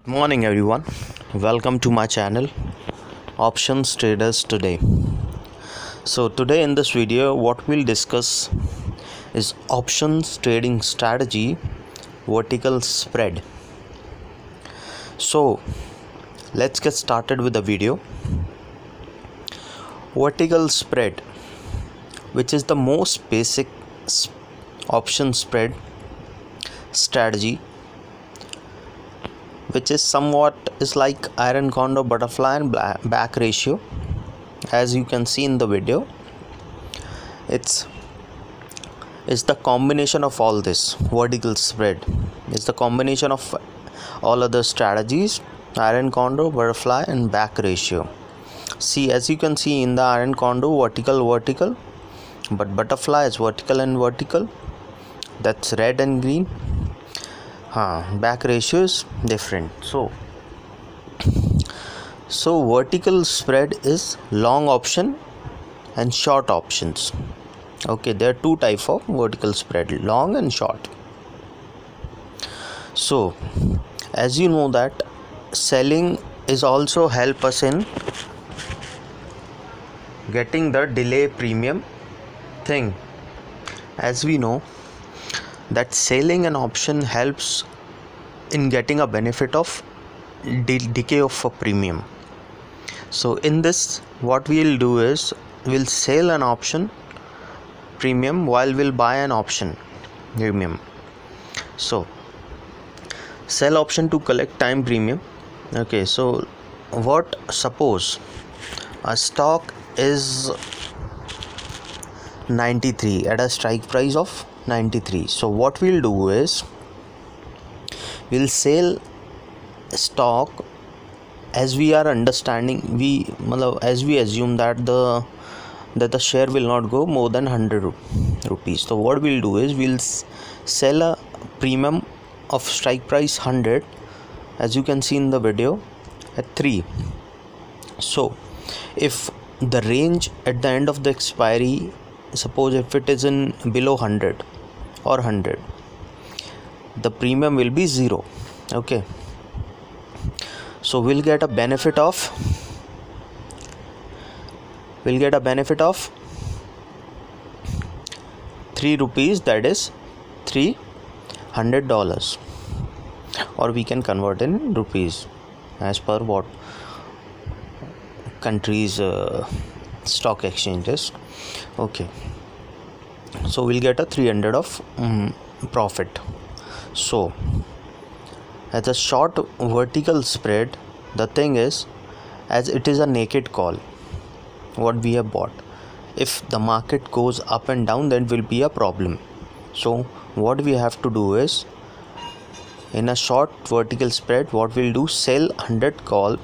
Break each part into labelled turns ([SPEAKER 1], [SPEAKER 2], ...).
[SPEAKER 1] Morning everyone, welcome to my channel Options Traders Today. So today in this video what we'll discuss is options trading strategy vertical spread. So let's get started with the video. Vertical spread, which is the most basic option spread strategy, which is somewhat is like iron condor, butterfly and back ratio. As you can see in the video, it's the combination of all this. Vertical spread is the combination of all other strategies: iron condor, butterfly and back ratio. See, as you can see in the iron condor, vertical, but butterfly is vertical and vertical, that's red and green. Back ratio is different. So vertical spread is long option and short options. Okay, there are two types of vertical spread, long and short. So as you know that selling is also help us in getting the delay premium thing. As we know that selling an option helps in getting a benefit of decay of a premium. So in this, what we'll do is we'll sell an option premium while we'll buy an option premium. So sell option to collect time premium. Okay, so what, suppose a stock is 93 at a strike price of 93. So what we'll do is we'll sell stock as we are understanding, as we assume that the share will not go more than 100 rupees. So what we'll do is we'll sell a premium of strike price 100, as you can see in the video, at 3. So if the range at the end of the expiry, suppose if it is in below 100 or 100, the premium will be 0. Okay, so we'll get a benefit of 3 rupees, that is $300, or we can convert in rupees as per what country's stock exchanges. Okay, so we'll get a 300 of profit. So as a short vertical spread, the thing is, as it is a naked call what we have bought, if the market goes up and down, then will be a problem. So what we have to do is, in a short vertical spread, what we'll do, sell 100 call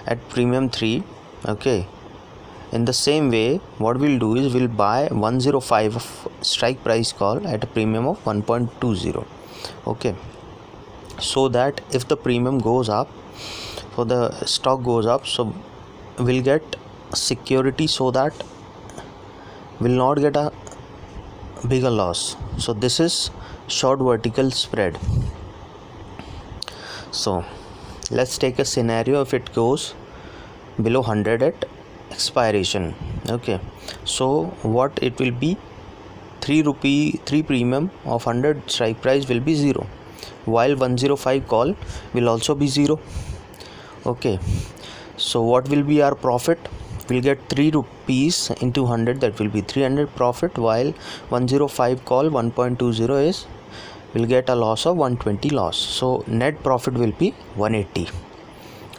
[SPEAKER 1] at premium 3. Okay, in the same way what we'll do is we'll buy 105 of strike price call at a premium of 1.20. okay, so that if the premium goes up, for the stock goes up, so we'll get security so that we'll not get a bigger loss. So this is short vertical spread. So let's take a scenario if it goes below 100 at expiration. Okay, so what it will be, 3 premium of 100 strike price will be 0, while 105 call will also be 0. Okay, so what will be our profit? We'll get 3 rupees into 100, that will be 300 profit, while 105 call 1.20 is, we'll get a loss of 120 loss. So net profit will be 180.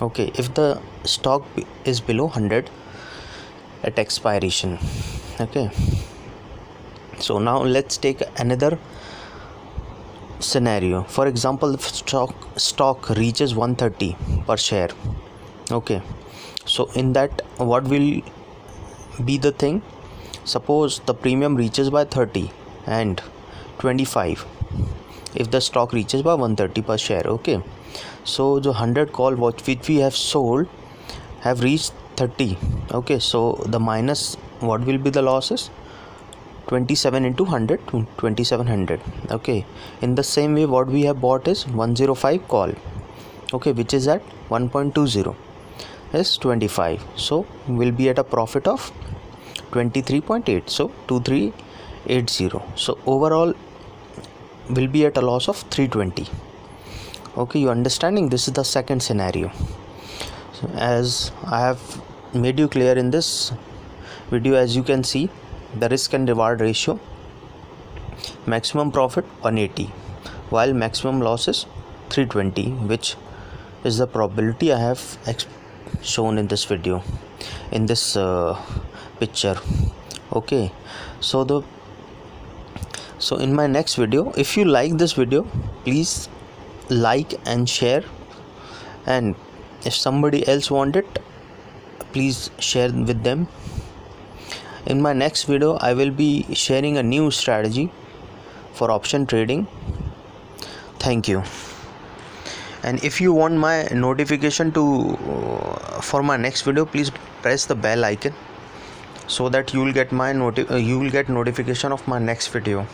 [SPEAKER 1] okay, if the stock is below 100 at expiration. Okay, so now let's take another scenario. For example, if stock reaches 130 per share. Okay, so in that, what will be the thing, suppose the premium reaches by 30 and 25 if the stock reaches by 130 per share. Okay, so the 100 call which we have sold have reached 30. Okay, so the minus, what will be the losses, 27 into 100 to 2700. Okay, in the same way what we have bought is 105 call. okay, which is at 1.20 is 25, so we'll be at a profit of 23.8, so 2380. So overall will be at a loss of 320. Okay, you understanding? This is the second scenario. So as I have made you clear in this video, as you can see, the risk and reward ratio, maximum profit 180 while maximum loss is 320, which is the probability I have shown in this video, in this picture. Okay, so in my next video, if you like this video, please like and share, and if somebody else want it, please share with them. In my next video, I will be sharing a new strategy for option trading. Thank you. And if you want my notification for my next video, please press the bell icon so that you will get notification of my next video.